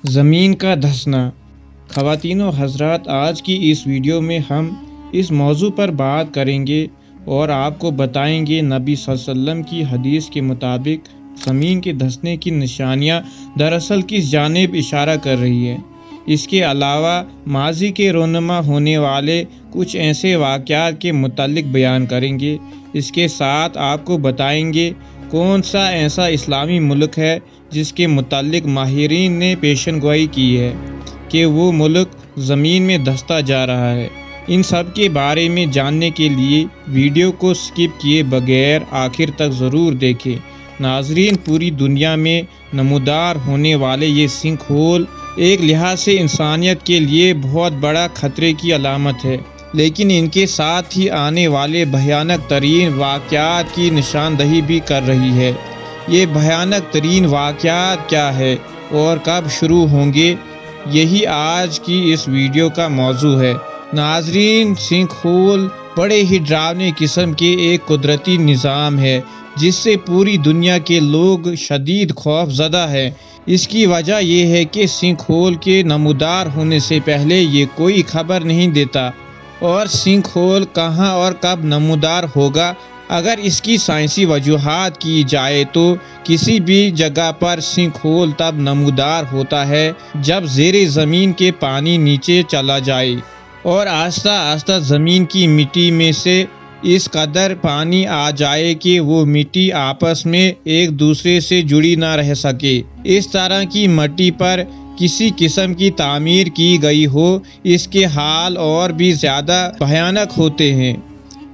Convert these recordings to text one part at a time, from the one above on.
زمین کا دھسنا۔ خواتین و حضرات، آج کی اس ویڈیو میں ہم اس موضوع پر بات کریں گے اور آپ کو بتائیں گے نبی صلی اللہ علیہ وسلم کی حدیث کے مطابق زمین کے دھسنے کی نشانیاں دراصل کس جانب اشارہ کر رہی ہے۔ اس کے علاوہ ماضی کے رونما ہونے والے کچھ ایسے واقعات کے متعلق بیان کریں گے۔ اس کے ساتھ آپ کو بتائیں گے کون سا ایسا اسلامی ملک ہے جس کے متعلق ماہرین نے پیشن گوئی کی ہے کہ وہ ملک زمین میں دھستا جا رہا ہے۔ ان سب کے بارے میں جاننے کے لیے ویڈیو کو سکپ کیے بغیر آخر تک ضرور دیکھیں۔ ناظرین، پوری دنیا میں نمودار ہونے والے یہ سنک ہول ایک لحاظ سے انسانیت کے لیے بہت بڑا خطرے کی علامت ہے، لیکن ان کے ساتھ ہی آنے والے بھیانک ترین واقعات کی نشاندہی بھی کر رہی ہے۔ یہ بھیانک ترین واقعات کیا ہے اور کب شروع ہوں گے، یہی آج کی اس ویڈیو کا موضوع ہے۔ ناظرین، سنک ہول بڑے ہی ڈراؤنے قسم کے ایک قدرتی نظام ہے جس سے پوری دنیا کے لوگ شدید خوف زدہ ہیں۔ اس کی وجہ یہ ہے کہ سنک ہول کے نمودار ہونے سے پہلے یہ کوئی خبر نہیں دیتا، اور سنک ہول کہاں اور کب نمودار ہوگا اگر اس کی سائنسی وجوہات کی جائے تو کسی بھی جگہ پر سنک ہول تب نمودار ہوتا ہے جب زیر زمین کے پانی نیچے چلا جائے اور آہستہ آہستہ زمین کی مٹی میں سے اس قدر پانی آ جائے کہ وہ مٹی آپس میں ایک دوسرے سے جڑی نہ رہ سکے۔ اس طرح کی مٹی پر کسی قسم کی تعمیر کی گئی ہو، اس کے حال اور بھی زیادہ بھیانک ہوتے ہیں،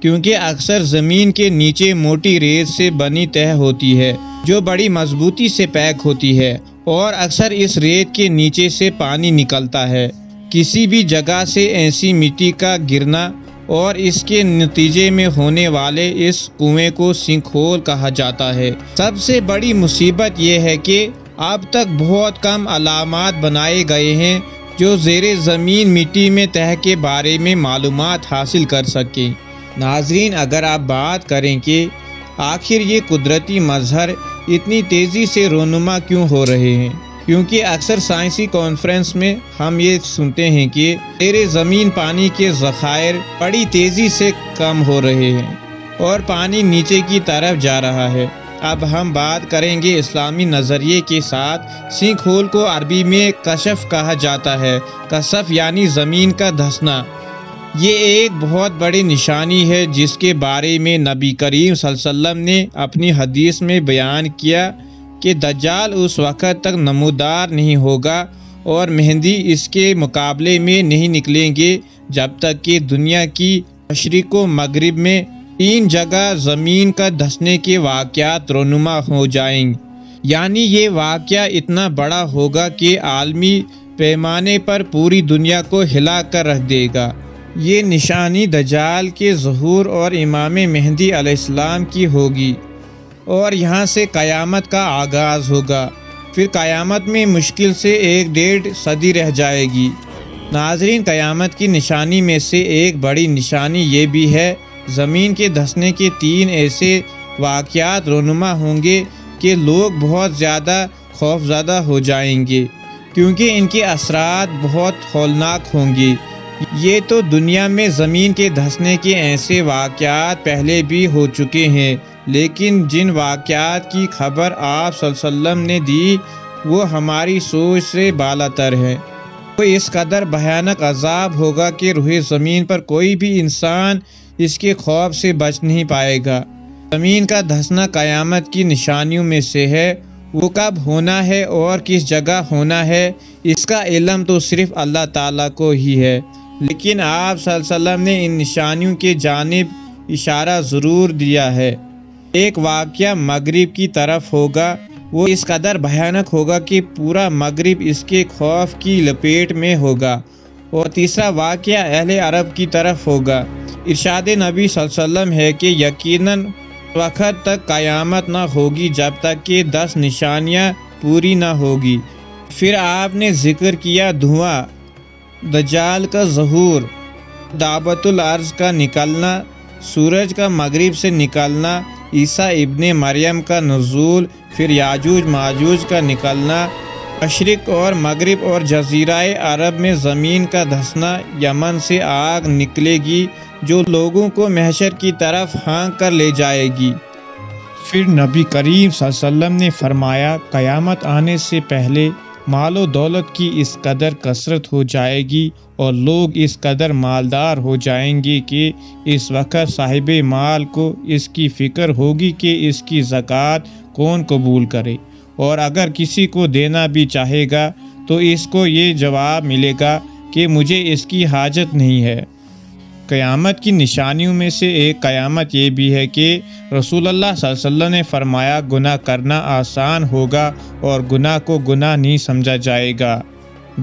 کیونکہ اکثر زمین کے نیچے موٹی ریت سے بنی تہہ ہوتی ہے جو بڑی مضبوطی سے پیک ہوتی ہے، اور اکثر اس ریت کے نیچے سے پانی نکلتا ہے۔ کسی بھی جگہ سے ایسی مٹی کا گرنا اور اس کے نتیجے میں ہونے والے اس کنویں کو سنک ہول کہا جاتا ہے۔ سب سے بڑی مصیبت یہ ہے کہ اب تک بہت کم علامات بنائے گئے ہیں جو زیر زمین مٹی میں تہہ کے بارے میں معلومات حاصل کر سکیں۔ ناظرین، اگر آپ بات کریں کہ آخر یہ قدرتی مظہر اتنی تیزی سے رونما کیوں ہو رہے ہیں، کیونکہ اکثر سائنسی کانفرنس میں ہم یہ سنتے ہیں کہ زیر زمین پانی کے ذخائر بڑی تیزی سے کم ہو رہے ہیں اور پانی نیچے کی طرف جا رہا ہے۔ اب ہم بات کریں گے اسلامی نظریے کے ساتھ۔ سنک ہول کو عربی میں کشف کہا جاتا ہے۔ کشف یعنی زمین کا دھسنا۔ یہ ایک بہت بڑی نشانی ہے جس کے بارے میں نبی کریم صلی اللہ علیہ وسلم نے اپنی حدیث میں بیان کیا کہ دجال اس وقت تک نمودار نہیں ہوگا اور مہدی اس کے مقابلے میں نہیں نکلیں گے جب تک کہ دنیا کی مشرق و مغرب میں 3 جگہ زمین کا دھسنے کے واقعات رونما ہو جائیں، یعنی یہ واقعہ اتنا بڑا ہوگا کہ عالمی پیمانے پر پوری دنیا کو ہلا کر رکھ دے گا۔ یہ نشانی دجال کے ظہور اور امام مہدی علیہ السلام کی ہوگی، اور یہاں سے قیامت کا آغاز ہوگا۔ پھر قیامت میں مشکل سے 1-1.5 صدی رہ جائے گی۔ ناظرین، قیامت کی نشانی میں سے ایک بڑی نشانی یہ بھی ہے زمین کے دھسنے کے 3 ایسے واقعات رونما ہوں گے کہ لوگ بہت زیادہ خوف زدہ ہو جائیں گے، کیونکہ ان کے اثرات بہت ہولناک ہوں گے۔ یہ تو دنیا میں زمین کے دھسنے کے ایسے واقعات پہلے بھی ہو چکے ہیں، لیکن جن واقعات کی خبر آپ صلی اللہ علیہ وسلم نے دی وہ ہماری سوچ سے بالاتر ہے۔ وہ اس قدر بھیانک عذاب ہوگا کہ روح زمین پر کوئی بھی انسان اس کے خوف سے بچ نہیں پائے گا۔ زمین کا دھسنا قیامت کی نشانیوں میں سے ہے۔ وہ کب ہونا ہے اور کس جگہ ہونا ہے، اس کا علم تو صرف اللہ تعالیٰ کو ہی ہے، لیکن آپ صلی اللہ علیہ وسلم نے ان نشانیوں کے جانب اشارہ ضرور دیا ہے۔ ایک واقعہ مغرب کی طرف ہوگا، وہ اس قدر بھیانک ہوگا کہ پورا مغرب اس کے خوف کی لپیٹ میں ہوگا، اور تیسرا واقعہ اہل عرب کی طرف ہوگا۔ ارشاد نبی صلی اللہ علیہ وسلم ہے کہ یقیناً وقت تک قیامت نہ ہوگی جب تک کہ 10 نشانیاں پوری نہ ہوگی۔ پھر آپ نے ذکر کیا دھواں، دجال کا ظہور، دعوت الارض کا نکلنا، سورج کا مغرب سے نکلنا، عیسیٰ ابن مریم کا نزول، پھر یاجوج ماجوج کا نکلنا، مشرق اور مغرب اور جزیرہ عرب میں زمین کا دھسنا، یمن سے آگ نکلے گی جو لوگوں کو محشر کی طرف ہانک کر لے جائے گی۔ پھر نبی کریم صلی اللہ علیہ وسلم نے فرمایا، قیامت آنے سے پہلے مال و دولت کی اس قدر کثرت ہو جائے گی اور لوگ اس قدر مالدار ہو جائیں گے کہ اس وقت صاحب مال کو اس کی فکر ہوگی کہ اس کی زکوٰۃ کون قبول کرے، اور اگر کسی کو دینا بھی چاہے گا تو اس کو یہ جواب ملے گا کہ مجھے اس کی حاجت نہیں ہے۔ قیامت کی نشانیوں میں سے ایک قیامت یہ بھی ہے کہ رسول اللہ صلی اللہ علیہ وسلم نے فرمایا، گناہ کرنا آسان ہوگا اور گناہ کو گناہ نہیں سمجھا جائے گا۔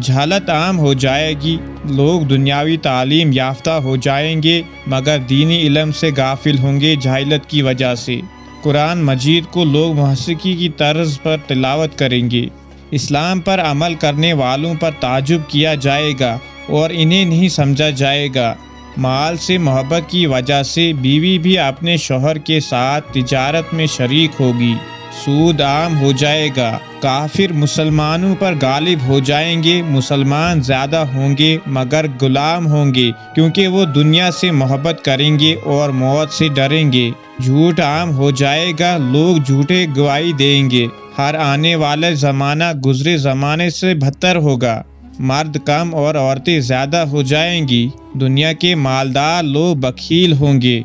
جہالت عام ہو جائے گی، لوگ دنیاوی تعلیم یافتہ ہو جائیں گے مگر دینی علم سے غافل ہوں گے جہالت کی وجہ سے۔ قرآن مجید کو لوگ موسیقی کی طرز پر تلاوت کریں گے۔ اسلام پر عمل کرنے والوں پر تعجب کیا جائے گا اور انہیں نہیں سمجھا جائے گا۔ مال سے محبت کی وجہ سے بیوی بھی اپنے شوہر کے ساتھ تجارت میں شریک ہوگی۔ سود عام ہو جائے گا۔ کافر مسلمانوں پر غالب ہو جائیں گے۔ مسلمان زیادہ ہوں گے مگر غلام ہوں گے کیونکہ وہ دنیا سے محبت کریں گے اور موت سے ڈریں گے۔ جھوٹ عام ہو جائے گا۔ لوگ جھوٹے گواہی دیں گے۔ ہر آنے والا زمانہ گزرے زمانے سے بدتر ہوگا۔ مرد کم اور عورتیں زیادہ ہو جائیں گی۔ دنیا کے مالدار لوگ بخیل ہوں گے۔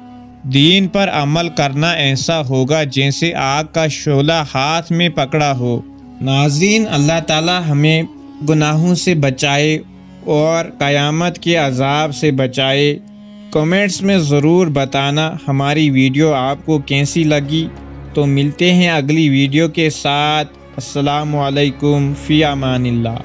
دین پر عمل کرنا ایسا ہوگا جیسے آگ کا شعلہ ہاتھ میں پکڑا ہو۔ ناظرین، اللہ تعالی ہمیں گناہوں سے بچائے اور قیامت کے عذاب سے بچائے۔ کمنٹس میں ضرور بتانا ہماری ویڈیو آپ کو کیسی لگی۔ تو ملتے ہیں اگلی ویڈیو کے ساتھ۔ السلام علیکم، فی امان اللہ۔